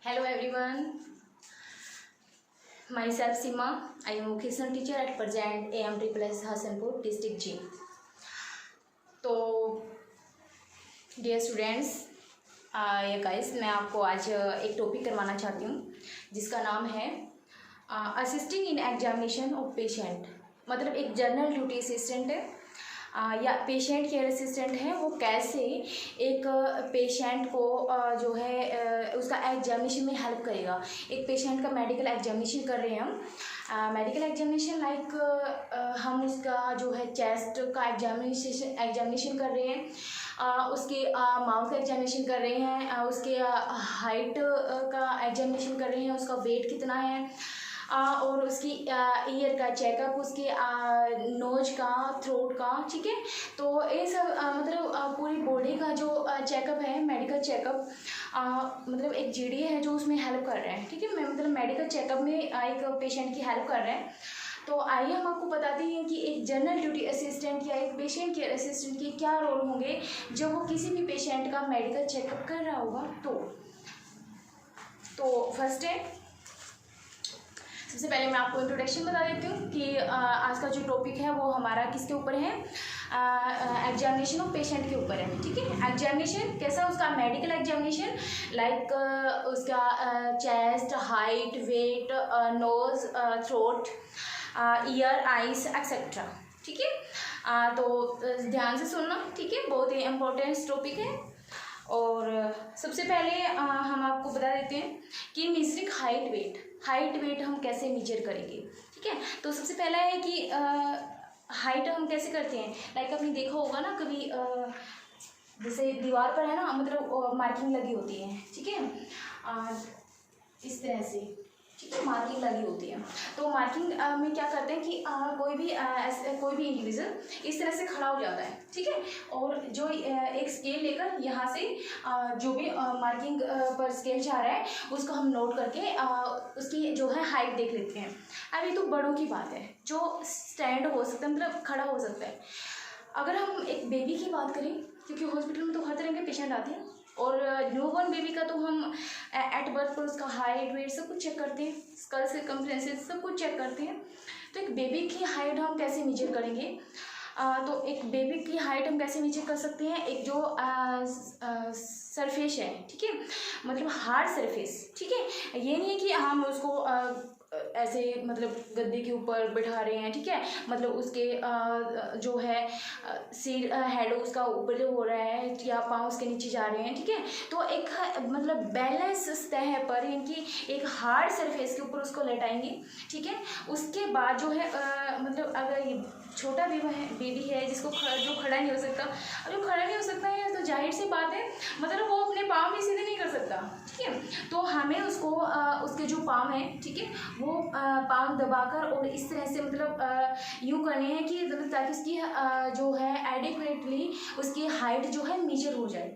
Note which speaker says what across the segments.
Speaker 1: Hello everyone, myself Sima. I am vocational teacher at present AM Triple Hasanpur district G. तो dear students या guys, मैं आपको आज एक टॉपिक करवाना चाहती हूँ जिसका नाम है assisting in examination of patient. मतलब एक जनरल ड्यूटी असिस्टेंट है या पेशेंट केयर असिस्टेंट है, वो कैसे एक पेशेंट को जो है उसका एग्जामिनेशन में हेल्प करेगा। एक पेशेंट का मेडिकल एग्जामिनेशन कर रहे हैं हम, मेडिकल एग्जामिनेशन लाइक हम उसका जो है चेस्ट का एग्जामिनेशन कर रहे हैं, उसके माउथ का एग्जामिनेशन कर रहे हैं, उसके हाइट का एग्जामिनेशन कर रहे हैं, उसका वेट कितना है, और उसकी ईयर का चेकअप, उसके नोज का, थ्रोट का, ठीक है। तो ये सब मतलब पूरी बॉडी का जो चेकअप है, मेडिकल चेकअप, मतलब एक जीडी है जो उसमें हेल्प कर रहे हैं, ठीक है। मतलब मेडिकल चेकअप में एक पेशेंट की हेल्प कर रहे हैं। तो आइए हम आपको बताते हैं कि एक जनरल ड्यूटी असिस्टेंट या एक पेशेंट केयर असिस्टेंट के क्या रोल होंगे जब वो किसी भी पेशेंट का मेडिकल चेकअप कर रहा होगा। तो फर्स्ट है, सबसे पहले मैं आपको इंट्रोडक्शन बता देती हूँ कि आज का जो टॉपिक है वो हमारा किसके ऊपर है, एग्जामिनेशन ऑफ पेशेंट के ऊपर है, ठीक है। एग्जामिनेशन कैसा, उसका मेडिकल एग्जामिनेशन लाइक उसका chest, height, weight, nose, throat, ear, eyes etcetera, ठीक है। तो ध्यान से सुनना, ठीक है, बहुत ही इम्पोर्टेंट टॉपिक है। और सबसे पहले हम आपको बता देते हैं कि मेजरिंग हाइट वेट हम कैसे मेजर करेंगे, ठीक है। तो सबसे पहला है कि हाइट हम कैसे करते हैं, लाइक आपने देखा होगा ना कभी, जैसे दीवार पर है ना, मतलब मार्किंग लगी होती है, ठीक है, इस तरह से, ठीक है, मार्किंग लगी होती है। तो मार्किंग में क्या करते हैं कि कोई भी इंडिविजुअल इस तरह से खड़ा हो जाता है, ठीक है, और जो एक स्केल लेकर यहाँ से जो भी मार्किंग पर स्केल जा रहा है उसको हम नोट करके उसकी जो है हाइट देख लेते हैं। अब ये तो बड़ों की बात है जो स्टैंड हो सकता है, मतलब खड़ा हो सकता है। अगर हम एक बेबी की बात करें, क्योंकि हॉस्पिटल में तो हर तरह के पेशेंट आते हैं, और न्यूबॉर्न बेबी का तो हम एट बर्थ पर उसका हाइट वेट सब कुछ चेक करते हैं, स्कल सर्कमफ्रेंसेस सब कुछ चेक करते हैं। तो एक बेबी की हाइट हम कैसे मेजर करेंगे, तो एक बेबी की हाइट हम कैसे मेजर कर सकते हैं, एक जो सरफेस है, ठीक है, मतलब हार्ड सरफेस, ठीक है। ये नहीं है कि हम उसको ऐसे मतलब गद्दे के ऊपर बैठा रहे हैं, ठीक है, मतलब उसके जो है सिर हेड उसका ऊपर हो रहा है या पाँव उसके नीचे जा रहे हैं, ठीक है। तो एक मतलब बैलेंस सतह पर इनकी एक हार्ड सरफेस के ऊपर उसको लेटाएंगे, ठीक है। उसके बाद जो है मतलब अगर ये छोटा बेबी है जिसको जो खड़ा नहीं हो सकता, और जो खड़ा नहीं हो सकता है तो जाहिर सी बात है मतलब वो अपने पाँव भी सीधे नहीं कर सकता, ठीक है। तो हमें उसको उसके जो पाँव हैं, ठीक है, वो पाँव दबाकर और इस तरह से मतलब यूँ करने हैं कि मतलब ताकि उसकी जो है एडिक्वेटली उसकी हाइट जो है मेजर हो जाए।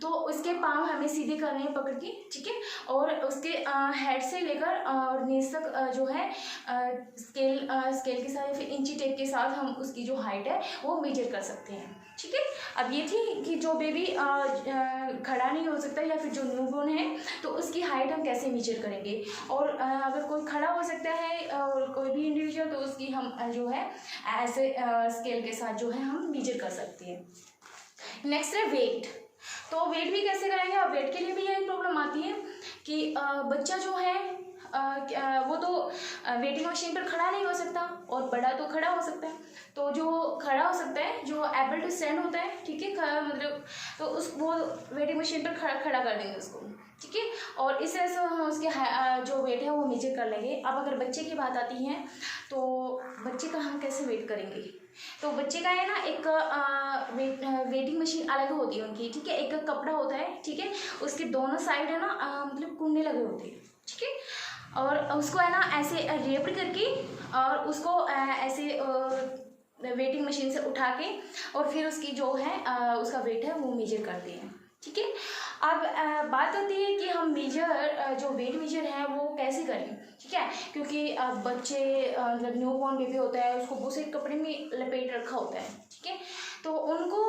Speaker 1: तो उसके पाँव हमें सीधे करने हैं पकड़ के, ठीक है, और उसके हेड से लेकर और नीज तक जो है स्केल के साथ या फिर इंची टेप के साथ हम उसकी जो हाइट है वो मेजर कर सकते हैं, ठीक है। अब ये थी कि जो बेबी खड़ा नहीं हो सकता या फिर जो न्यूबॉर्न है तो उसकी हाइट हम कैसे मेजर करेंगे। और अगर कोई खड़ा हो सकता है और कोई भी इंडिविजुअल तो उसकी हम जो है ऐसे स्केल के साथ जो है हम मेजर कर सकते हैं। नेक्स्ट है वेट। तो वेट भी कैसे करेंगे, अब वेट के लिए भी यही प्रॉब्लम आती है कि बच्चा जो है वो तो वेटिंग मशीन पर खड़ा नहीं हो सकता और बड़ा तो खड़ा हो सकता है। तो जो खड़ा हो सकता है, जो एबल टू स्टैंड होता है, ठीक है, मतलब तो वो वेटिंग मशीन पर खड़ा कर देंगे उसको, ठीक है, और इस तरह से हम उसके जो वेट है वो मेजर कर लेंगे। अब अगर बच्चे की बात आती है तो बच्चे का हम कैसे वेट करेंगे, तो बच्चे का है ना एक वेटिंग मशीन अलग होती है उनकी, ठीक है, एक कपड़ा होता है, ठीक है, उसके दोनों साइड है ना मतलब कुंडे लगे होते हैं, ठीक है, और उसको है ना ऐसे रेप्ड करके और उसको ऐसे वेटिंग मशीन से उठा के और फिर उसकी जो है उसका वेट है वो मेजर करते हैं, ठीक है। अब बात होती है कि हम मेजर जो वेट मेजर है वो कैसे करें, ठीक है, क्योंकि बच्चे मतलब न्यूबॉर्न बेबी होता है उसको दूसरे कपड़े में लपेट रखा होता है, ठीक है। तो उनको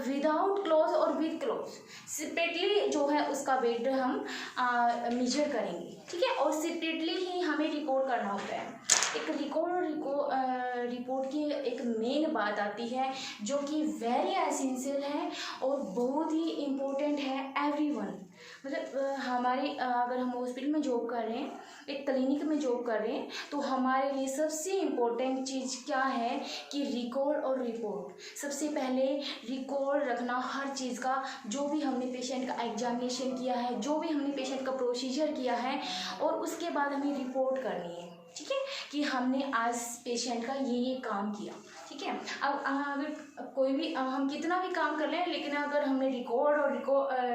Speaker 1: विदाउट क्लोथ और विद क्लोथ सेपरेटली जो है उसका वेट हम मेजर करेंगे, ठीक है। और सेपरेटली ही हमें रिकॉर्ड करना होता है। एक रिपोर्ट की एक मेन बात आती है जो कि वेरी एसेंशियल है और बहुत ही इम्पोर्टेंट है एवरीवन। मतलब हमारे अगर हम हॉस्पिटल में जॉब कर रहे हैं, एक क्लिनिक में जॉब कर रहे हैं, तो हमारे लिए सबसे इम्पोर्टेंट चीज़ क्या है कि रिकॉर्ड और रिपोर्ट। सबसे पहले रिकॉर्ड रखना हर चीज़ का, जो भी हमने पेशेंट का एग्जामिनेशन किया है, जो भी हमने पेशेंट का प्रोसीजर किया है, और उसके बाद हमें रिपोर्ट करनी है, ठीक है, कि हमने आज पेशेंट का ये काम किया, ठीक है। अब अगर कोई भी हम कितना भी काम कर लें, लेकिन अगर हमने रिकॉर्ड और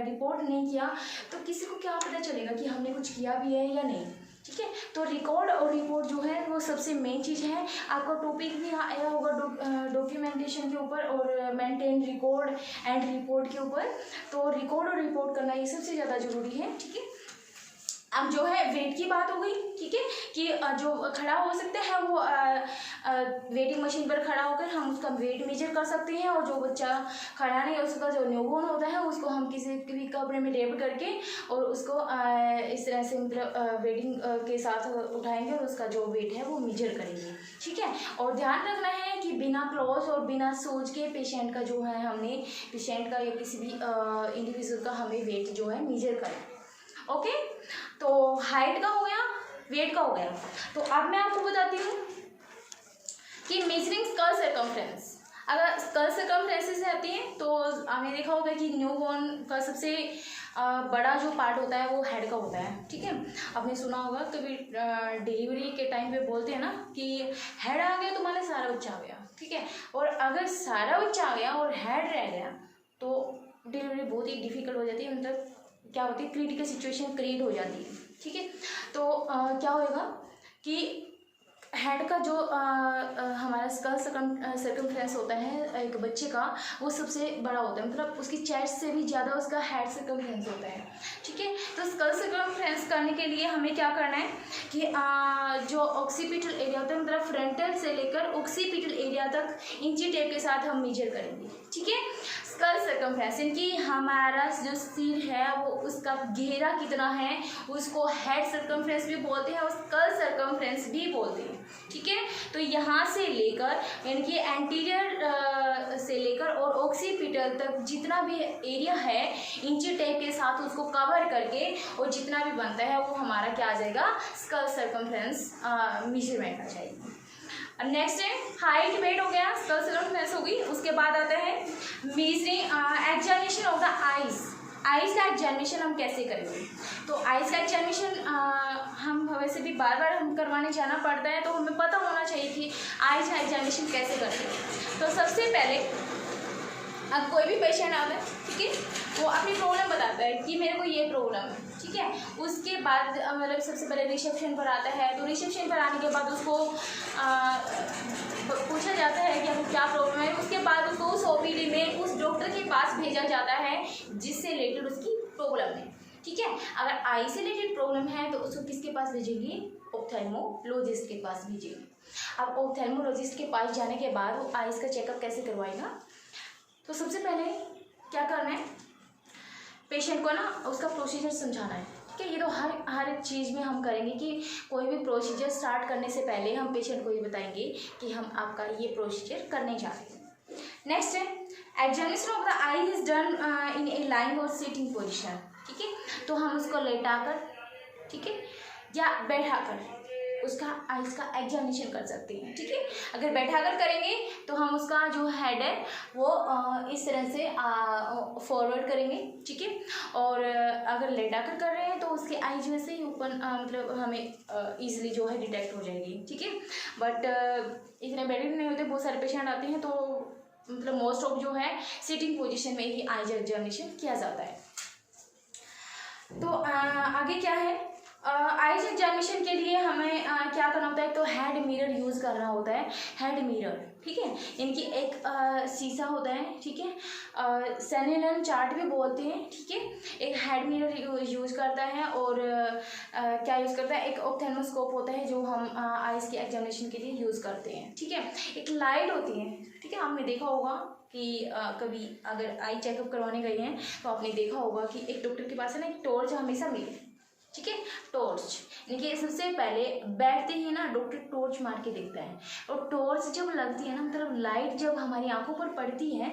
Speaker 1: रिपोर्ट नहीं किया तो किसी को क्या पता चलेगा कि हमने कुछ किया भी है या नहीं, ठीक है। तो रिकॉर्ड और रिपोर्ट जो है वो सबसे मेन चीज़ है। आपका टॉपिक भी आया होगा डॉक्यूमेंटेशन के ऊपर और मेंटेन रिकॉर्ड एंड रिपोर्ट के ऊपर। तो रिकॉर्ड और रिपोर्ट करना ये सबसे ज़्यादा ज़रूरी है, ठीक है। अब जो है वेट की बात हो गई, ठीक है, कि जो खड़ा हो सकते हैं वो वेटिंग मशीन पर खड़ा होकर हम उसका वेट मेजर कर सकते हैं। और जो बच्चा खड़ा नहीं, उसका जो न्यूबॉर्न होता है उसको हम किसी भी कपड़े में रेप करके और उसको इस तरह से मतलब वेटिंग के साथ उठाएंगे और उसका जो वेट है वो मेजर करेंगे, ठीक है। और ध्यान रखना है कि बिना क्लॉथ और बिना सोच के पेशेंट का जो है हमने पेशेंट का या किसी भी इंडिविजुअल का हमें वेट जो है मेजर करें, ओके। तो हाइट का हो गया, वेट का हो गया। तो अब मैं आपको बताती हूँ कि मेजरिंग स्कल सर्कमफ्रेंस। अगर स्कल सर्कमफ्रेंसेस आती हैं तो आपने देखा होगा कि न्यूबॉर्न का सबसे बड़ा जो पार्ट होता है वो हेड का होता है, ठीक है। आपने सुना होगा कभी डिलीवरी के टाइम पे बोलते हैं ना कि हेड आ गया तो माने सारा बच्चा आ गया, ठीक है। और अगर सारा बच्चा आ गया और हेड रह गया तो डिलीवरी बहुत ही डिफिकल्ट हो जाती है, मतलब क्या होती है, क्रिटिकल सिचुएशन क्रिएट हो जाती है, ठीक है। तो क्या होएगा कि हेड का जो हमारा स्कल सर्कमफ्रेंस होता है एक बच्चे का, वो सबसे बड़ा होता है, मतलब उसकी चेस्ट से भी ज़्यादा उसका हेड सर्कमफ्रेंस होता है, ठीक है। तो स्कल सर्कमफ्रेंस करने के लिए हमें क्या करना है कि जो ऑक्सीपिटल एरिया होता है, मतलब फ्रंटल से लेकर ऑक्सीपिटल एरिया तक इंची टेप के साथ हम मेजर करेंगे, ठीक है। स्कल सर्कमफ्रेंस यानी हमारा जो सिर है वो उसका घेरा कितना है उसको हेड सर्कमफ्रेंस भी बोलते हैं और स्कल सर्कमफ्रेंस भी बोलते हैं, ठीक है। तो यहाँ से लेकर यानी कि एंटीरियर से लेकर और ऑक्सीपिटल तक जितना भी एरिया है इंची टेप के साथ उसको कवर करके और जितना भी बनता है वो हमारा क्या आ जाएगा, स्कल सर्कमफ्रेंस मेजरमेंट आ जाएगी। नेक्स्ट है हाइट, वेट हो गया, स्कल सर्कमफ्रेंस हो गई। उसके बाद आता है measuring examination of the eyes. Eyes का एग्जामिनेशन हम कैसे करेंगे? तो आईज का एग्जामिनेशन हम वैसे भी बार बार हम करवाने जाना पड़ता है, तो हमें पता होना चाहिए कि आईज का एग्जामिनेशन कैसे करते हैं। तो सबसे पहले अब कोई भी पेशेंट आता है, ठीक है, वो अपनी प्रॉब्लम बताता है कि मेरे को ये प्रॉब्लम है, ठीक है। उसके बाद मतलब सबसे पहले रिसेप्शन पर आता है, तो रिसेप्शन पर आने के बाद उसको पूछा जाता है कि आपको क्या प्रॉब्लम है। उसके बाद उसको उस ओपीडी में उस डॉक्टर के पास भेजा जाता है जिससे रिलेटेड उसकी प्रॉब्लम है, ठीक है। अगर आई से रिलेटेड प्रॉब्लम है तो उसको किसके पास भेजेंगे, ऑप्थेल्मोलॉजिस्ट के पास भेजेंगे। अब ऑप्थेल्मोलॉजिस्ट के पास जाने के बाद वो आईज का चेकअप कैसे करवाएगा, तो सबसे पहले क्या करना है, पेशेंट को ना उसका प्रोसीजर समझाना है, ठीक है। ये तो हर एक चीज़ में हम करेंगे कि कोई भी प्रोसीजर स्टार्ट करने से पहले हम पेशेंट को ये बताएंगे कि हम आपका ये प्रोसीजर करने जा रहे हैं। नेक्स्ट है examination of the I is done in A lying और सिटिंग पोजिशन, ठीक है। तो हम उसको लेटाकर, ठीक है, या बैठाकर उसका आइज का एग्जामिनेशन कर सकते हैं, ठीक है। अगर बैठाकर करेंगे तो हम उसका जो हेड है वो इस तरह से फॉरवर्ड करेंगे, ठीक है। और अगर लेटाकर कर रहे हैं तो उसके आइज में से ही ऊपर मतलब हमें ईजिली जो है डिटेक्ट हो जाएगी, ठीक है। बट इतने बेटर नहीं होते, बहुत सारे पेशेंट आते हैं तो मतलब मोस्ट ऑफ जो है सिटिंग पोजीशन में ही आइज एग्जामिनेशन किया जाता है। तो आगे क्या है, आइज एग्जामिनेशन के लिए हमें क्या करना होता है, तो हेड मिरर यूज़ करना होता है। हेड मिरर, ठीक है, इनकी एक शीशा होता है, ठीक है, सेनेलन चार्ट भी बोलते हैं, ठीक है। एक हेड मिरर यूज़ करता है और क्या यूज़ करता है, एक ऑप्थेल्मोस्कोप होता है जो हम आइज़ की एग्जामिनेशन के लिए यूज़ करते हैं, ठीक है। एक लाइट होती है, ठीक है, आपने देखा होगा कि कभी अगर आई चेकअप करवाने गए हैं तो आपने देखा होगा कि एक डॉक्टर के पास है ना एक टॉर्च हमेशा मिले, ठीक है, टॉर्च। देखिए सबसे पहले बैठते ही ना डॉक्टर टॉर्च मार के देखता है, और टॉर्च जब लगती है ना, मतलब लाइट जब हमारी आंखों पर पड़ती है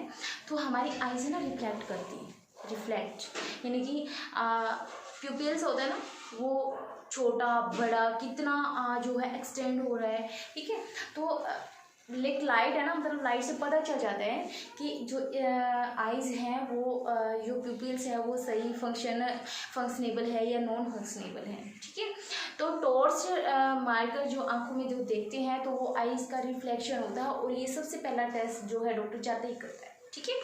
Speaker 1: तो हमारी आईज ना रिफ्लेक्ट करती है, रिफ्लेक्ट यानी कि प्यूपिल्स होता है ना वो छोटा बड़ा कितना जो है एक्सटेंड हो रहा है, ठीक है। तो लाइट है ना, मतलब लाइट से पता चल जाता है कि जो आइज़ हैं वो जो प्यूपिल्स है वो सही फंक्शनेबल है या नॉन फंक्शनेबल है, ठीक है। तो टॉर्च मारकर जो आंखों में जो देखते हैं तो वो आइज़ का रिफ्लेक्शन होता है, और ये सबसे पहला टेस्ट जो है डॉक्टर जाते ही करता है, ठीक है।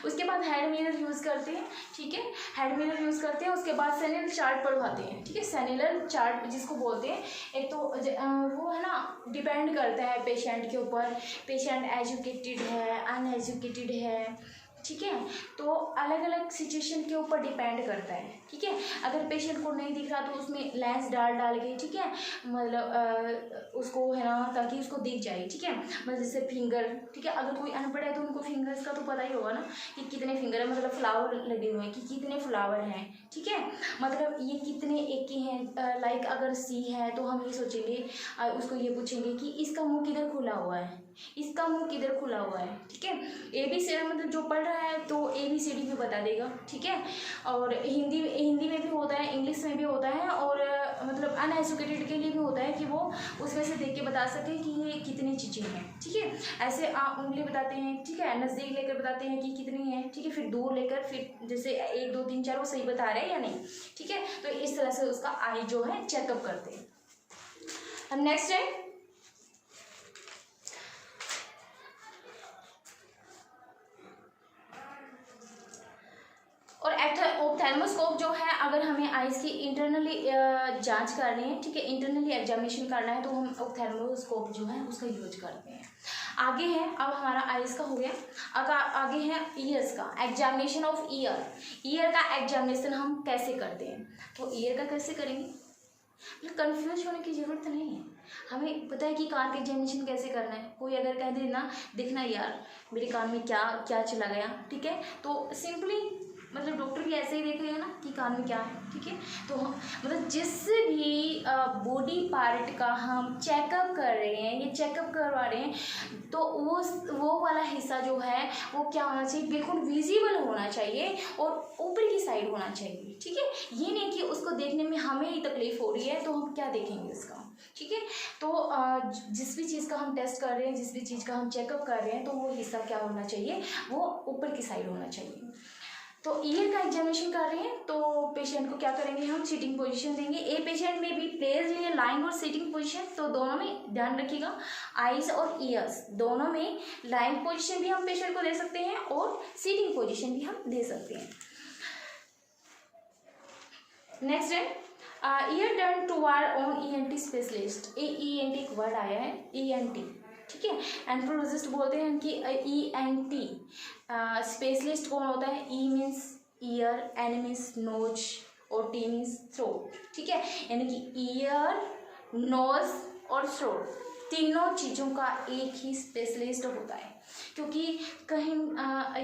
Speaker 1: उसके बाद हेड मिरर यूज़ करते हैं, ठीक है, हेड मिरर यूज़ करते हैं। उसके बाद सेनिलर चार्ट पढ़वाते हैं, ठीक है। सेनिलर चार्ट जिसको बोलते हैं, एक तो वो है ना डिपेंड करता है पेशेंट के ऊपर, पेशेंट एजुकेटेड है अनएजुकेटेड है, ठीक है। तो अलग अलग सिचुएशन के ऊपर डिपेंड करता है, ठीक है। अगर पेशेंट को नहीं दिख रहा तो उसमें लेंस डाल के, ठीक है, मतलब उसको है ना ताकि उसको दिख जाए, ठीक है। मतलब जैसे फिंगर, ठीक है, अगर कोई अनपढ़ है तो उनको फिंगर्स का तो पता ही होगा ना कि कितने फिंगर है, मतलब फ्लावर लगे हुए हैं कि कितने फ्लावर हैं, ठीक है, मतलब ये कितने एक के हैं। लाइक अगर सी है तो हम ये सोचेंगे, उसको ये पूछेंगे कि इसका मुंह किधर खुला हुआ है, इसका मुंह किधर खुला हुआ है, ठीक है। ABCD मतलब जो पढ़ रहा है तो ABCD भी बता देगा, ठीक है। और हिंदी में भी होता है, इंग्लिश में भी होता है, और मतलब अनएजुकेटेड के लिए भी होता है कि वो उसमें से देख के बता सके कि ये कितनी चीज़ें हैं, ठीक है। ऐसे उंगली बताते हैं, ठीक है, नज़दीक लेकर बताते हैं कि कितनी है, ठीक है, फिर दूर लेकर फिर जैसे 1 2 3 4 वो सही बता रहे हैं या नहीं, ठीक है। तो इस तरह से उसका आई जो है चेकअप करते हैं। अब नेक्स्ट है और ऑप्थेल्मोस्कोप जो है, अगर हमें आइज़ की इंटरनली जांच करनी है, ठीक है, इंटरनली एग्जामिनेशन करना है तो हम ऑप्थेल्मोस्कोप जो है उसका यूज करते हैं। आगे है, अब हमारा आइज़ का हो गया, अगर आगे है ईयर्स का एग्जामिनेशन ऑफ ईयर का एग्जामिनेशन हम कैसे करते हैं। तो ईयर का कैसे करेंगे, कंफ्यूज होने की ज़रूरत नहीं है, हमें पता है कि कान का एग्जामिनेशन कैसे करना है। कोई अगर कह दे ना देखना यार मेरे कान में क्या क्या चला गया, ठीक है, तो सिंपली मतलब डॉक्टर भी ऐसे ही देखेगा ना कि कान में क्या है, ठीक है। तो मतलब जिस भी बॉडी पार्ट का हम चेकअप कर रहे हैं, ये चेकअप करवा रहे हैं, तो वो वाला हिस्सा जो है वो क्या होना चाहिए, बिल्कुल विजिबल होना चाहिए और ऊपर की साइड होना चाहिए, ठीक है। ये नहीं कि उसको देखने में हमें ही तकलीफ हो रही है तो हम क्या देखेंगे इसका, ठीक है। तो जिस भी चीज़ का हम टेस्ट कर रहे हैं, जिस भी चीज़ का हम चेकअप कर रहे हैं, तो वो हिस्सा क्या होना चाहिए, वो ऊपर की साइड होना चाहिए। तो ईयर का एग्जामिनेशन कर रहे हैं तो पेशेंट को क्या करेंगे, हम सीटिंग पोजीशन देंगे। ए पेशेंट में भी प्लेस लिए लाइन और सीटिंग पोजीशन, तो दोनों में ध्यान रखिएगा, आइज और ईयर्स दोनों में लाइन पोजीशन भी हम पेशेंट को दे सकते हैं और सीटिंग पोजीशन भी हम दे सकते हैं। नेक्स्ट है year turn toward on ENT specialist. ENT एक वर्ड आया है, ENT, ठीक है। एंथ्रोलॉजिस्ट बोलते हैं कि ENT स्पेशलिस्ट कौन होता है। E means ear, N means nose और T मीन्स थ्रोट, ठीक है। यानी कि ईयर, नोज और थ्रोट तीनों चीज़ों का एक ही स्पेशलिस्ट होता है, क्योंकि कहीं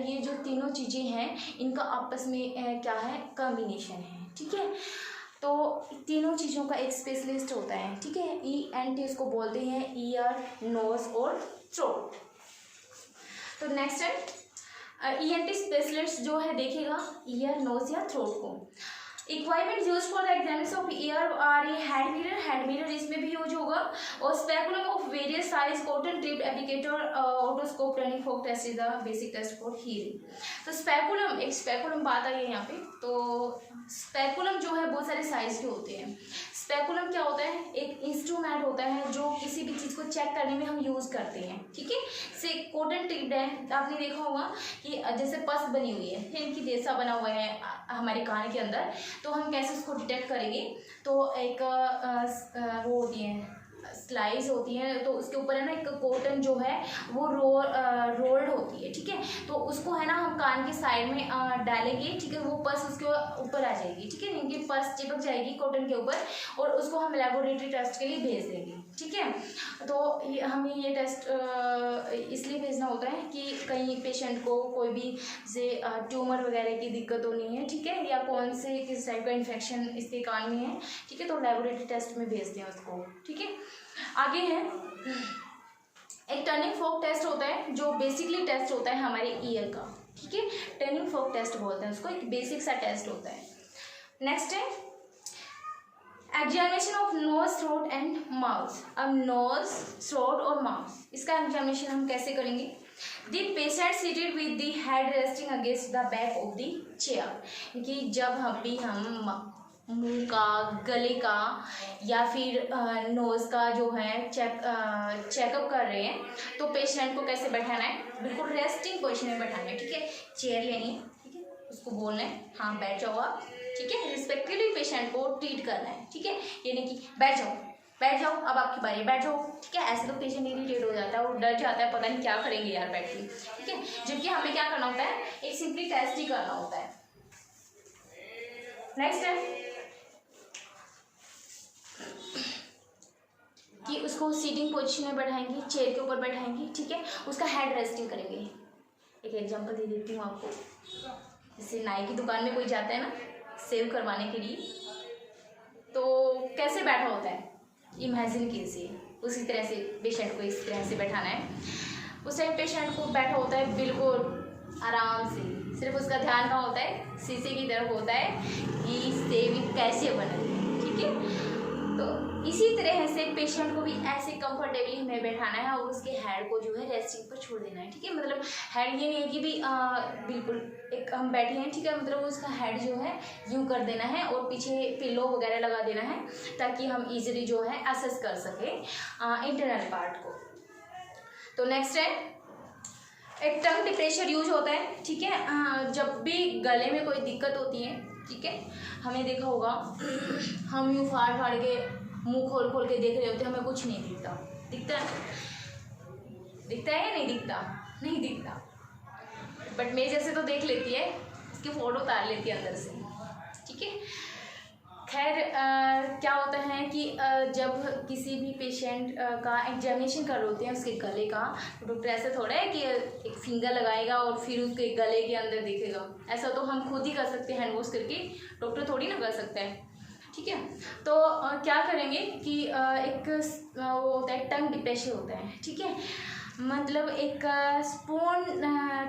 Speaker 1: ये जो तीनों चीज़ें हैं इनका आपस में क्या है, कॉम्बिनेशन है, ठीक है। तो तीनों चीज़ों का एक स्पेशलिस्ट होता है, ठीक है। ENT इसको बोलते हैं ईयर, नोज और थ्रोट। तो नेक्स्ट है ENT स्पेशलिस्ट जो है देखेगा ईयर, नोज या थ्रोट को। Equipment use for the examination of ear are a head mirror इसमें भी यूज होगा, और speculum of various size, cotton tipped applicator, otoscope, turning fork test is the basic test for hearing. तो speculum, एक speculum बात आई है यहाँ पे। तो स्पेकुलम जो है बहुत सारे साइज के होते हैं। स्पेकुलम क्या होता है, एक इंस्ट्रूमेंट होता है जो किसी भी चीज़ को चेक करने में हम यूज़ करते हैं, ठीक है। से कॉटन टिप्ड है, आपने देखा होगा कि जैसे पस बनी हुई है, इनकी जैसा बना हुआ है हमारे कान के अंदर, तो हम कैसे उसको डिटेक्ट करेंगे। तो एक वो होती है स्लाइस होती है, तो उसके ऊपर है ना एक कॉटन जो है वो रोल्ड होती है, ठीक है। तो उसको है ना हम कान के साइड में डालेंगे, ठीक है। वो पस उसके ऊपर आ जाएगी, ठीक है, इनकी पस चिपक जाएगी कॉटन के ऊपर, और उसको हम लेबोरेटरी टेस्ट के लिए भेज देंगे, ठीक है। तो हमें ये टेस्ट इसलिए भेजना होता है कि कहीं पेशेंट को कोई भी से ट्यूमर वगैरह की दिक्कत तो नहीं है, ठीक है, या कौन से किस टाइप का इन्फेक्शन इसके कान में है, ठीक है, तो लेबोरेटरी टेस्ट में भेजते हैं उसको, ठीक है। आगे है एक टर्निंग फोक टेस्ट होता है, जो बेसिकली टेस्ट होता है हमारे ईयर का, ठीक है। टर्निंग फोक टेस्ट बोलते हैं उसको, एक बेसिक सा टेस्ट होता है। नेक्स्ट है examination of nose, throat and mouth. अब नोज, थ्रोट और माउथ, इसका एग्जामिनेशन हम कैसे करेंगे? The patient seated with the head resting against the back of the chair, कि जब हम मुंह का, गले का या फिर नोज़ का जो है चेकअप कर रहे हैं, तो पेशेंट को कैसे बैठाना है? बिल्कुल रेस्टिंग पोजीशन में बैठाना है, ठीक है। चेयर लेनी है, ठीक है, उसको बोलना है हाँ बैठ जाओ आप, ठीक है। रिस्पेक्टिवली पेशेंट को ट्रीट करना है, ठीक है। ये नहीं कि बैठ जाओ अब आपकी बारी, बैठ जाओ, ठीक है। ऐसे तो पेशेंट इरिटेट हो जाता है और डर जाता है, पता नहीं क्या करेंगे यार बैठ के, ठीक है। जबकि हमें क्या करना होता है? एक सिंपली टेस्ट ही करना होता है। नेक्स्ट है कि उसको सीटिंग पोजीशन में बैठाएंगे, चेयर के ऊपर बैठाएंगे, ठीक है। उसका हेड रेस्टिंग करेंगे। एक एग्जांपल दे देती हूँ आपको। जैसे नाई की दुकान में कोई जाता है ना सेव करवाने के लिए, तो कैसे बैठा होता है इमेजिन कीजिए, उसी तरह से पेशेंट को इस तरह से बैठाना है। उस टाइम पेशेंट को बैठा होता है बिल्कुल आराम से, सिर्फ उसका ध्यान कहाँ होता है? शीशे की तरफ होता है कि सेविंग कैसे बने, ठीक है। तो इसी तरह से पेशेंट को भी ऐसे कंफर्टेबली हमें बैठाना है और उसके हेड को जो है रेस्टिंग पर छोड़ देना है, ठीक है। मतलब हेड ये नहीं है कि भी बिल्कुल एक हम बैठे हैं, ठीक है, मतलब उसका हेड जो है यूँ कर देना है और पीछे पिलो वगैरह लगा देना है, ताकि हम इजीली जो है असेस कर सकें इंटरनल पार्ट को। तो नेक्स्ट है एक टंग डिप्रेशर यूज होता है, ठीक है। जब भी गले में कोई दिक्कत होती है, ठीक है, हमें देखा होगा हम यूँ फाड़ के मुंह खोल के देख रहे होते हैं, हमें कुछ नहीं दिखता, दिखता है या नहीं दिखता? नहीं दिखता, बट मेरे जैसे तो देख लेती है, इसकी फ़ोटो उतार लेती है अंदर से, ठीक है। खैर क्या होता है कि जब किसी भी पेशेंट का एग्जामिनेशन कर रहे होते हैं उसके गले का, तो डॉक्टर ऐसा थोड़ा है कि एक फिंगर लगाएगा और फिर उसके गले के अंदर देखेगा। ऐसा तो हम खुद ही कर सकते हैं हैंड वॉश करके, डॉक्टर थोड़ी ना कर सकता है, ठीक है। तो क्या करेंगे कि एक वो होता है टंग डिप्रेशर होता है, ठीक है। मतलब एक स्पून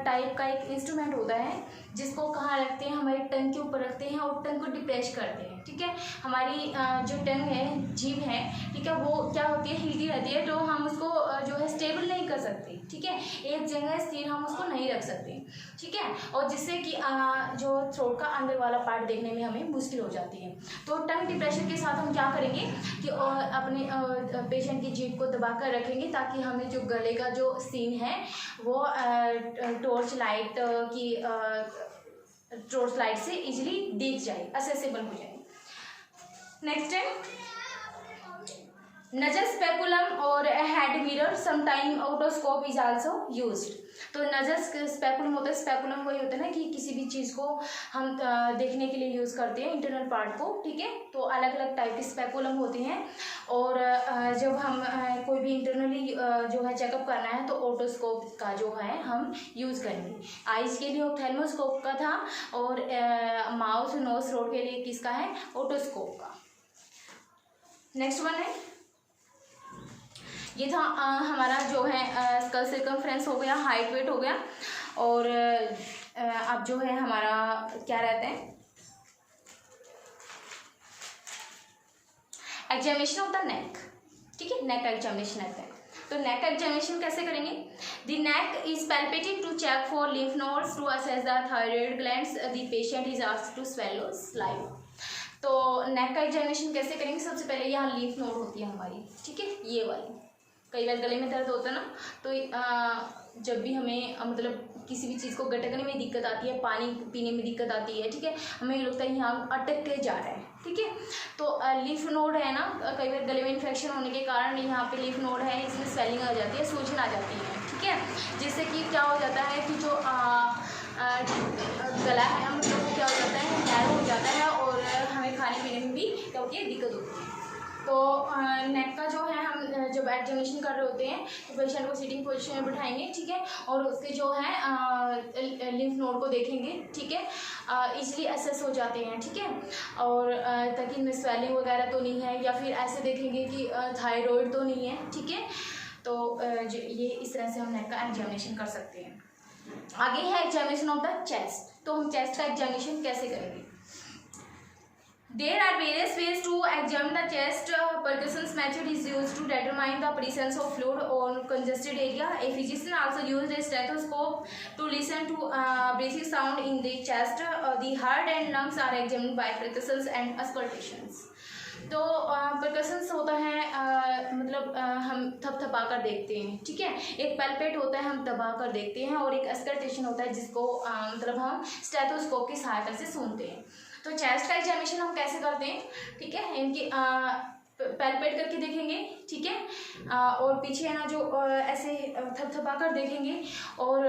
Speaker 1: टाइप का एक इंस्ट्रूमेंट होता है, जिसको कहाँ रखते हैं? हमारे टंग के ऊपर रखते हैं और टंग को डिप्रेस करते हैं, ठीक है। हमारी जो टंग है, जीभ है, ठीक है, वो क्या होती है? हिलती रहती है, तो हम उसको जो है स्टेबल नहीं कर सकते, ठीक है। एक जगह स्थिर हम उसको नहीं रख सकते, ठीक है, और जिससे कि जो थ्रोट का अंदर वाला पार्ट देखने में हमें मुश्किल हो जाती है। तो टंग डिप्रेशन के साथ हम क्या करेंगे कि अपने पेशेंट की जीभ को दबा कर रखेंगे, ताकि हमें जो गले का जो सीन है वो टॉर्च लाइट से इजीली दिख जाए, असेसेबल हो जाए। नेक्स्ट है नजल स्पेकुलम और head mirror, sometime otoscope is also used. तो नजल स्पेकुलम होता है, स्पेकुलम वही होता है ना कि किसी भी चीज़ को हम देखने के लिए यूज़ करते हैं, इंटरनल पार्ट को, ठीक है। तो अलग अलग टाइप के स्पेकुलम होते हैं, और जब हम कोई भी इंटरनली जो है चेकअप करना है तो ओटोस्कोप का जो है हम यूज़ करेंगे। आइज़ के लिए ऑप्थेल्मोस्कोप का था, और माउथ नोज थ्रोट के लिए किसका है? ओटोस्कोप का। नेक्स्ट वन है, ये था हमारा जो है स्कल सर्कमफ्रेंस हो गया, हाइट वेट हो गया, और अब जो है हमारा क्या रहता है? एग्जामिनेशन ऑफ द नेक, ठीक है, नेक एग्जामिनेशन रहता है। तो नेक एग्जामिनेशन कैसे करेंगे? The neck is palpated to check for lymph nodes to assess the thyroid glands. The patient is asked to swallow saliva. तो नेक का एग्जामिनेशन कैसे करेंगे? सबसे पहले यहाँ लिम्फ नोड होती है हमारी, ठीक है, ये वाली, कई बार गले में दर्द होता है ना, तो जब भी हमें मतलब किसी भी चीज़ को गटकने में दिक्कत आती है, पानी पीने में दिक्कत आती है, ठीक है, हमें लगता है यहाँ अटक के जा रहा है, ठीक है, तो लिम्फ नोड है ना, कई बार गले में इन्फेक्शन होने के कारण यहाँ पे लिम्फ नोड है, इसमें स्वेलिंग आ जाती है, सूजन आ जाती है, ठीक है, जिससे कि क्या हो जाता है कि जो गला है मतलब वो क्या हो जाता है, नैरो हो जाता है और हमें खाने पीने में भी क्या होती है, दिक्कत होती है। तो नेक का जो है हम जब एग्जामिनेशन कर रहे होते हैं तो पेशेंट को सिटिंग पोजीशन में बिठाएंगे, ठीक है, और उसके जो है लिम्फ नोड को देखेंगे, ठीक है, इजीली एसेस हो जाते हैं, ठीक है, और ताकि इनमें स्वेलिंग वगैरह तो नहीं है, या फिर ऐसे देखेंगे कि थायराइड तो नहीं है, ठीक है, तो ये इस तरह से हम नेक का एग्जामिनेशन कर सकते हैं। आगे है एग्जामिनेशन ऑफ द चेस्ट। तो हम चेस्ट का एग्जामिनेशन कैसे करेंगे? There are various ways to examine the chest. Percussion's method is used to determine the presence of fluid on congested area. A physician also uses a stethoscope to listen to breathing sound in the chest. The heart and lungs are examined by percussions and auscultations. तो percussions होता है मतलब हम थपथपा कर देखते हैं, ठीक है, एक पैल्पेट होता है हम दबा कर देखते हैं, और एक अस्कल्टेशन होता है जिसको मतलब हम स्टेथोस्कोप की सहायता से सुनते हैं। तो चेस्ट का एग्जामिनेशन हम कैसे करते हैं, ठीक है, इनकी पैल्पेट करके देखेंगे, ठीक है, और पीछे है ना जो ऐसे थपथपा कर देखेंगे, और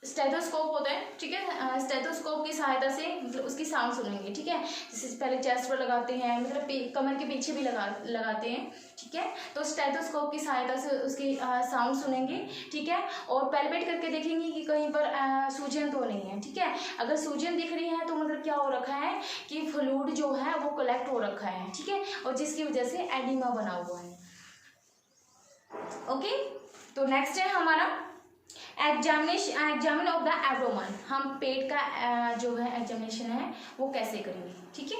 Speaker 1: स्टेथोस्कोप होता है, ठीक है, स्टेथोस्कोप की सहायता से मतलब उसकी साउंड सुनेंगे, ठीक है, जैसे पहले चेस्ट पर लगाते हैं, मतलब कमर के पीछे भी लगाते हैं, ठीक है, तो स्टेथोस्कोप की सहायता से उसकी साउंड सुनेंगे, ठीक है, और पैल्पेट करके देखेंगे कि कहीं पर सूजन तो नहीं है, ठीक है, अगर सूजन दिख रही है तो मतलब क्या हो रखा है कि फ्लूइड जो है वो कलेक्ट हो रखा है, ठीक है, और जिसकी वजह से एडिमा बना हुआ है। ओके, तो नेक्स्ट है हमारा एग्जामिन ऑफ द एब्डोमेन। हम पेट का जो है एग्जामिनेशन है वो कैसे करेंगे, ठीक है,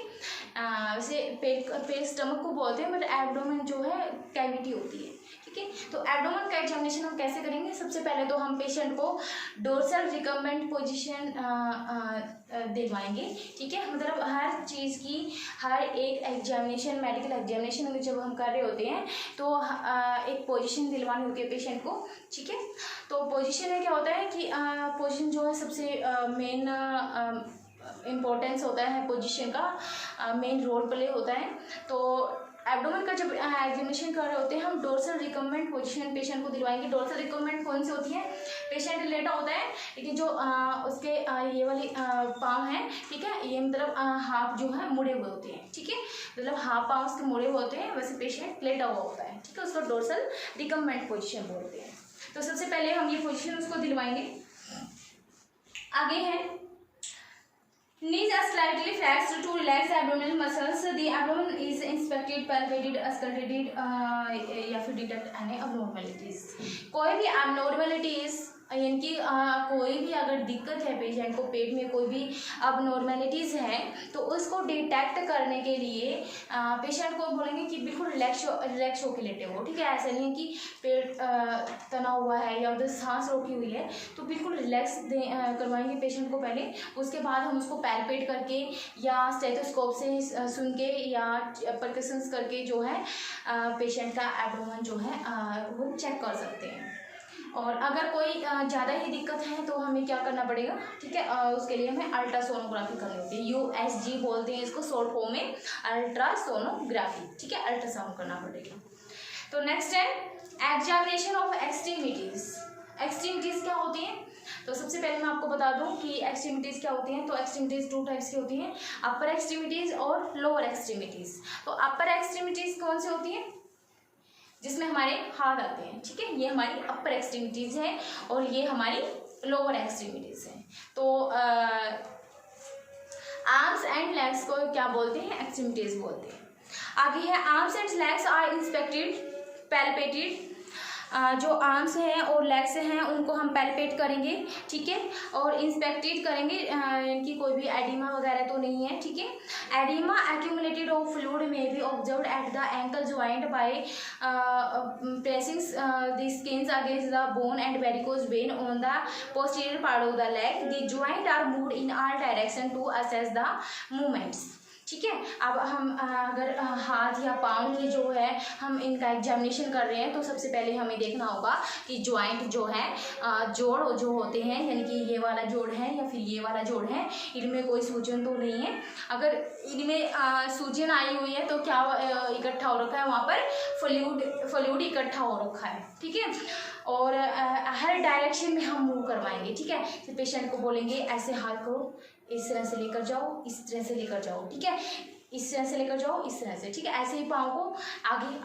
Speaker 1: वैसे पेट स्टमक को बोलते हैं, बट एब्डोमेन जो है कैविटी होती है, ठीक है, तो एब्डोमेन का एग्जामिनेशन हम कैसे करेंगे? सबसे पहले तो हम पेशेंट को डोर्सल रिकम्बेंट पोजीशन दिलवाएंगे, ठीक है, मतलब हर चीज़ की हर एक एग्जामिनेशन मेडिकल एग्जामिनेशन में जब हम कर रहे होते हैं तो एक पोजीशन दिलवानी होती है पेशेंट को, ठीक है, तो पोजीशन में क्या होता है कि पोजीशन जो है सबसे मेन इम्पोर्टेंस होता है पोजीशन का, मेन रोल प्ले होता है। तो एब्डोमेन का जब एग्जामिनेशन कर रहे होते हैं हम डोर्सल रिकम्बेंट पोजीशन पेशेंट को दिलवाएंगे। डोर्सल रिकम्बेंट कौन सी होती है? पेशेंट लेटा होता है लेकिन जो उसके ये वाली पाँव हैं, ठीक है, ये मतलब हाथ जो है मुड़े हुए होते हैं, ठीक है, मतलब हाथ पाँव उसके मुड़े हुए होते हैं, वैसे पेशेंट लेटा हुआ होता है, ठीक है, उसको डोर्सल रिकम्बेंट पोजीशन बोलते हैं। तो सबसे पहले हम ये पोजीशन उसको दिलवाएंगे। आगे है knees are slightly flexed to relax the abdominal muscles. The abdomen is inspected, palpated, auscultated या फिर detect any abnormalities. कोई भी abnormalities यानी कि कोई भी अगर दिक्कत है पेशेंट को, पेट में कोई भी अबनॉर्मेलिटीज़ है तो उसको डिटेक्ट करने के लिए पेशेंट को बोलेंगे कि बिल्कुल रिलैक्स होकर लेटे हो, ठीक है, ऐसा नहीं है कि पेट तना हुआ है या उधर सांस रोकी हुई है, तो बिल्कुल रिलैक्स करवाएंगे पेशेंट को पहले, उसके बाद हम उसको पैल्पेट करके या स्टेथोस्कोप से सुन के या परकशंस करके जो है पेशेंट का एब्डोमेन जो है वो चेक कर सकते हैं। और अगर कोई ज़्यादा ही दिक्कत है तो हमें क्या करना पड़ेगा, ठीक है, उसके लिए हमें अल्ट्रासोनोग्राफी करनी होती है, USG बोलते हैं इसको शॉर्ट फॉर्म में, अल्ट्रासोनोग्राफी, ठीक है, अल्ट्रासाउंड करना पड़ेगा। तो नेक्स्ट है एग्जामिनेशन ऑफ एक्सट्रीमिटीज़। एक्सट्रीमिटीज़ क्या होती हैं? तो सबसे पहले मैं आपको बता दूं कि एक्सट्रीमिटीज़ क्या होती हैं। तो एक्सट्रीमिटीज़ 2 टाइप्स की होती हैं, अपर एक्सट्रीमिटीज़ और लोअर एक्सट्रीमिटीज़। तो अपर एक्सट्रीमिटीज़ कौन सी होती हैं? जिसमें हमारे हाथ आते हैं, ठीक है, ये हमारी अपर एक्सट्रीमिटीज़ है और ये हमारी लोअर एक्सट्रीमिटीज़ है। तो आर्म्स एंड लेग्स को क्या बोलते हैं? एक्सट्रीमिटीज़ बोलते हैं। आगे है arms and legs are inspected, palpated. जो आर्म्स हैं और लेग्स हैं उनको हम पैल्पेट करेंगे, ठीक है, और इंस्पेक्टेड करेंगे इनकी कोई भी एडिमा वगैरह तो नहीं है, ठीक है। Oedema accumulated of fluid may be observed at the ankle joint by pressing the skins against the bone and varicose vein on the posterior part of the leg. The joint are moved in all direction to assess the movements, ठीक है। अब हम अगर हाथ या पाँव की जो है हम इनका एग्जामिनेशन कर रहे हैं तो सबसे पहले हमें देखना होगा कि जॉइंट जो है जोड़ जो होते हैं, यानी कि ये वाला जोड़ है या फिर ये वाला जोड़ है, इनमें कोई सूजन तो नहीं है। अगर इनमें सूजन आई हुई है तो क्या इकट्ठा हो रखा है, वहाँ पर फ्लूइड इकट्ठा हो रखा है, ठीक है। और हर डायरेक्शन में हम मूव करवाएंगे, ठीक है। तो पेशेंट को बोलेंगे ऐसे हाथ को इस तरह से लेकर जाओ, इस तरह से लेकर जाओ, ठीक है, इस तरह से लेकर जाओ, इस तरह से, ठीक है। ऐसे ही पाँव को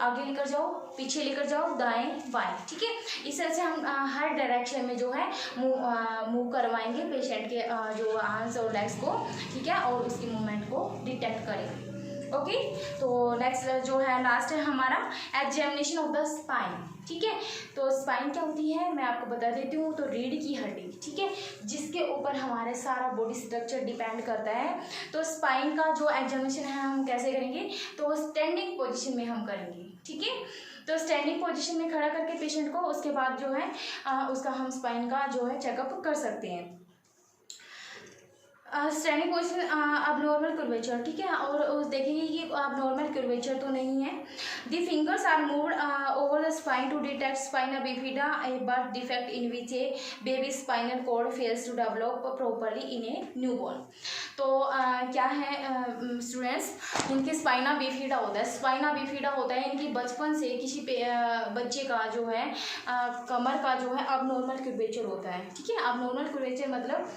Speaker 1: आगे लेकर जाओ, पीछे लेकर जाओ, दाएं बाएं, ठीक है। इस तरह से हम हर डायरेक्शन में जो है मूव करवाएंगे पेशेंट के जो आर्म्स और लेग्स को, ठीक है, और उसकी मूवमेंट को डिटेक्ट करेंगे। ओके, तो नेक्स्ट जो है लास्ट है हमारा एग्जामिनेशन ऑफ द स्पाइन, ठीक है। तो स्पाइन क्या होती है मैं आपको बता देती हूँ। तो रीढ़ की हड्डी, ठीक है, जिसके ऊपर हमारे सारा बॉडी स्ट्रक्चर डिपेंड करता है। तो स्पाइन का जो एग्जामिनेशन है हम कैसे करेंगे, तो स्टैंडिंग पोजीशन में हम करेंगे, ठीक है। तो स्टैंडिंग पोजीशन में खड़ा करके पेशेंट को, उसके बाद जो है उसका हम स्पाइन का जो है चेकअप कर सकते हैं। स्टैंडिंग पोजीशन अब नॉर्मल कर्वेचर, ठीक है, और देखेंगे कि अब नॉर्मल कर्वेचर तो नहीं है। The fingers are moved over the spine to detect spina bifida, a birth defect in which a baby spinal cord fails to develop properly in a newborn. तो क्या है स्टूडेंट्स, इनके स्पाइना बिफिडा होता है। Spina bifida होता है इनकी बचपन से किसी बच्चे का जो है कमर का जो है अब नॉर्मल कर्वेचर होता है, ठीक है। अब नॉर्मल कर्वेचर मतलब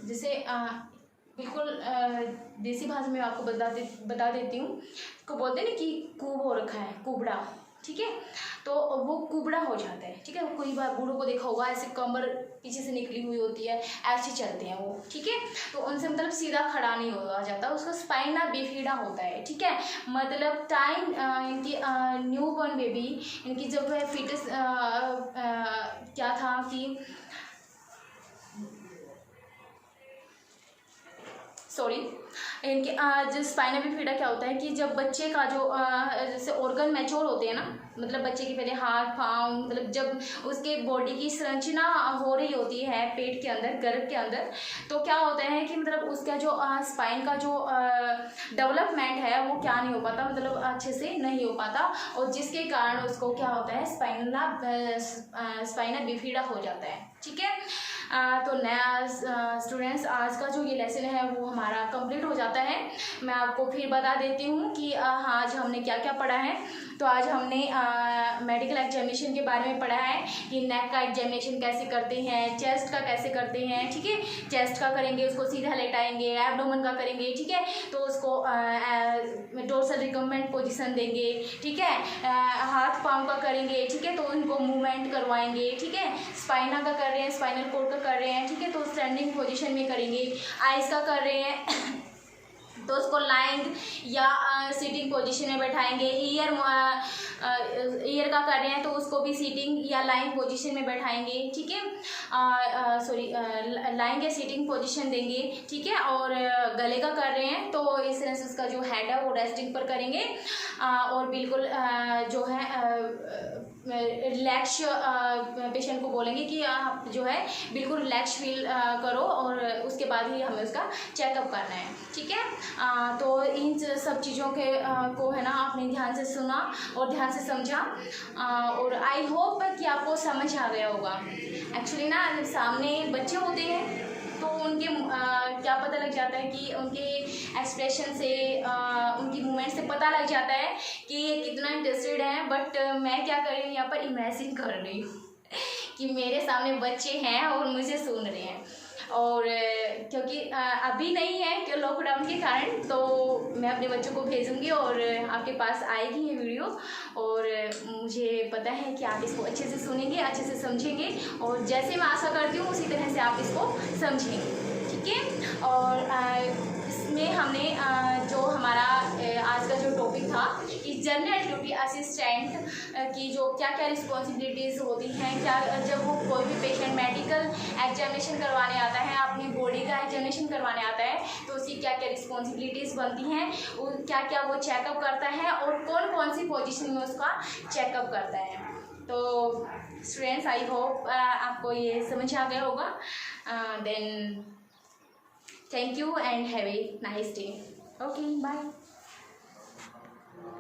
Speaker 1: जैसे बिल्कुल देसी भाषा में आपको बता देती हूँ, को बोलते हैं ना कि कूब हो रखा है, कुबड़ा, ठीक है। तो वो कुबड़ा हो जाता है, ठीक है। कोई बार बूढ़ों को देखा होगा ऐसे कमर पीछे से निकली हुई होती है, ऐसे चलते हैं वो, ठीक है। तो उनसे मतलब सीधा खड़ा नहीं हो जाता, उसका स्पाइना बिफिडा होता है, ठीक है। मतलब टाइम इनकी न्यू बॉर्न बेबी, इनकी जब फिटस क्या था कि सॉरी, इनके जो स्पाइना बिफिडा क्या होता है कि जब बच्चे का जो जैसे ऑर्गन मैच्योर होते हैं ना, मतलब बच्चे के पहले हाथ पाँव, मतलब जब उसके बॉडी की संरचना हो रही होती है पेट के अंदर, गर्भ के अंदर, तो क्या होता है कि मतलब उसका जो स्पाइन का जो डेवलपमेंट है वो क्या नहीं हो पाता, मतलब अच्छे से नहीं हो पाता, और जिसके कारण उसको क्या होता है स्पाइना बिफिडा हो जाता है, ठीक है। तो नया स्टूडेंट्स, आज का जो ये लेसन है वो हमारा कंप्लीट हो जाता है। मैं आपको फिर बता देती हूँ कि आज हमने क्या क्या पढ़ा है। तो आज हमने मेडिकल एग्जामिनेशन के बारे में पढ़ा है कि नेक का एग्जामिनेशन कैसे करते हैं, चेस्ट का कैसे करते हैं, ठीक है। चेस्ट का करेंगे, उसको सीधा लेटाएंगे, एब्डोमेन का करेंगे, ठीक है, तो उसको डोर्सल रिकम्बेंट पोजीशन देंगे, ठीक है। हाथ पाँव का करेंगे, ठीक है, तो उनको मूवमेंट करवाएंगे, ठीक है। स्पाइना का कर रहे हैं, स्पाइनल कोड का कर रहे हैं, ठीक है, तो स्टैंडिंग पोजीशन में करेंगे। आइज का कर रहे हैं तो उसको लाइंग या सीटिंग पोजीशन में बैठाएंगे। ईयर का कर रहे हैं तो उसको भी सीटिंग या लाइंग पोजीशन में बैठाएंगे, ठीक है, सॉरी लाइंग या सीटिंग पोजीशन देंगे, ठीक है। और गले का कर रहे हैं तो इस तरह से उसका जो हेड है वो रेस्टिंग पर करेंगे, और बिल्कुल जो है रिलैक्स पेशेंट को बोलेंगे कि आप जो है बिल्कुल रिलैक्स फील करो, और उसके बाद ही हमें उसका चेकअप करना है, ठीक है। तो इन सब चीज़ों के को है ना आपने ध्यान से सुना और ध्यान से समझा, और आई होप कि आपको समझ आ गया होगा। एक्चुअली ना जब सामने बच्चे होते हैं तो उनके क्या पता लग जाता है कि उनके एक्सप्रेशन से उनकी मूवमेंट से पता लग जाता है कि ये कितना इंटरेस्टेड है। बट मैं क्या कर रही हूँ यहाँ पर इमेजिन कर रही हूँ कि मेरे सामने बच्चे हैं और मुझे सुन रहे हैं, और क्योंकि अभी नहीं है कि लॉकडाउन के कारण, तो मैं अपने बच्चों को भेजूंगी और आपके पास आएगी ये वीडियो, और मुझे पता है कि आप इसको अच्छे से सुनेंगे, अच्छे से समझेंगे, और जैसे मैं आशा करती हूँ उसी तरह से आप इसको समझेंगे, ठीक है। और इसमें हमने जो हमारा आज का जो टॉपिक था कि जनरल ड्यूटी असिस्टेंट की जो क्या क्या रिस्पॉन्सिबिलिटीज़ होती हैं, क्या जब वो कोई भी पेशेंट मेडिकल एग्जामिनेशन करवाने आता है, अपनी बॉडी का एग्जामिनेशन करवाने आता है, तो उसकी क्या क्या रिस्पॉन्सिबिलिटीज़ बनती हैं, क्या क्या वो चेकअप करता है, और कौन कौन सी पोजीशन में उसका चेकअप करता है। तो स्टूडेंट्स, आई होप आपको ये समझ आ गया होगा। Then thank you and have a nice day. Okay, bye.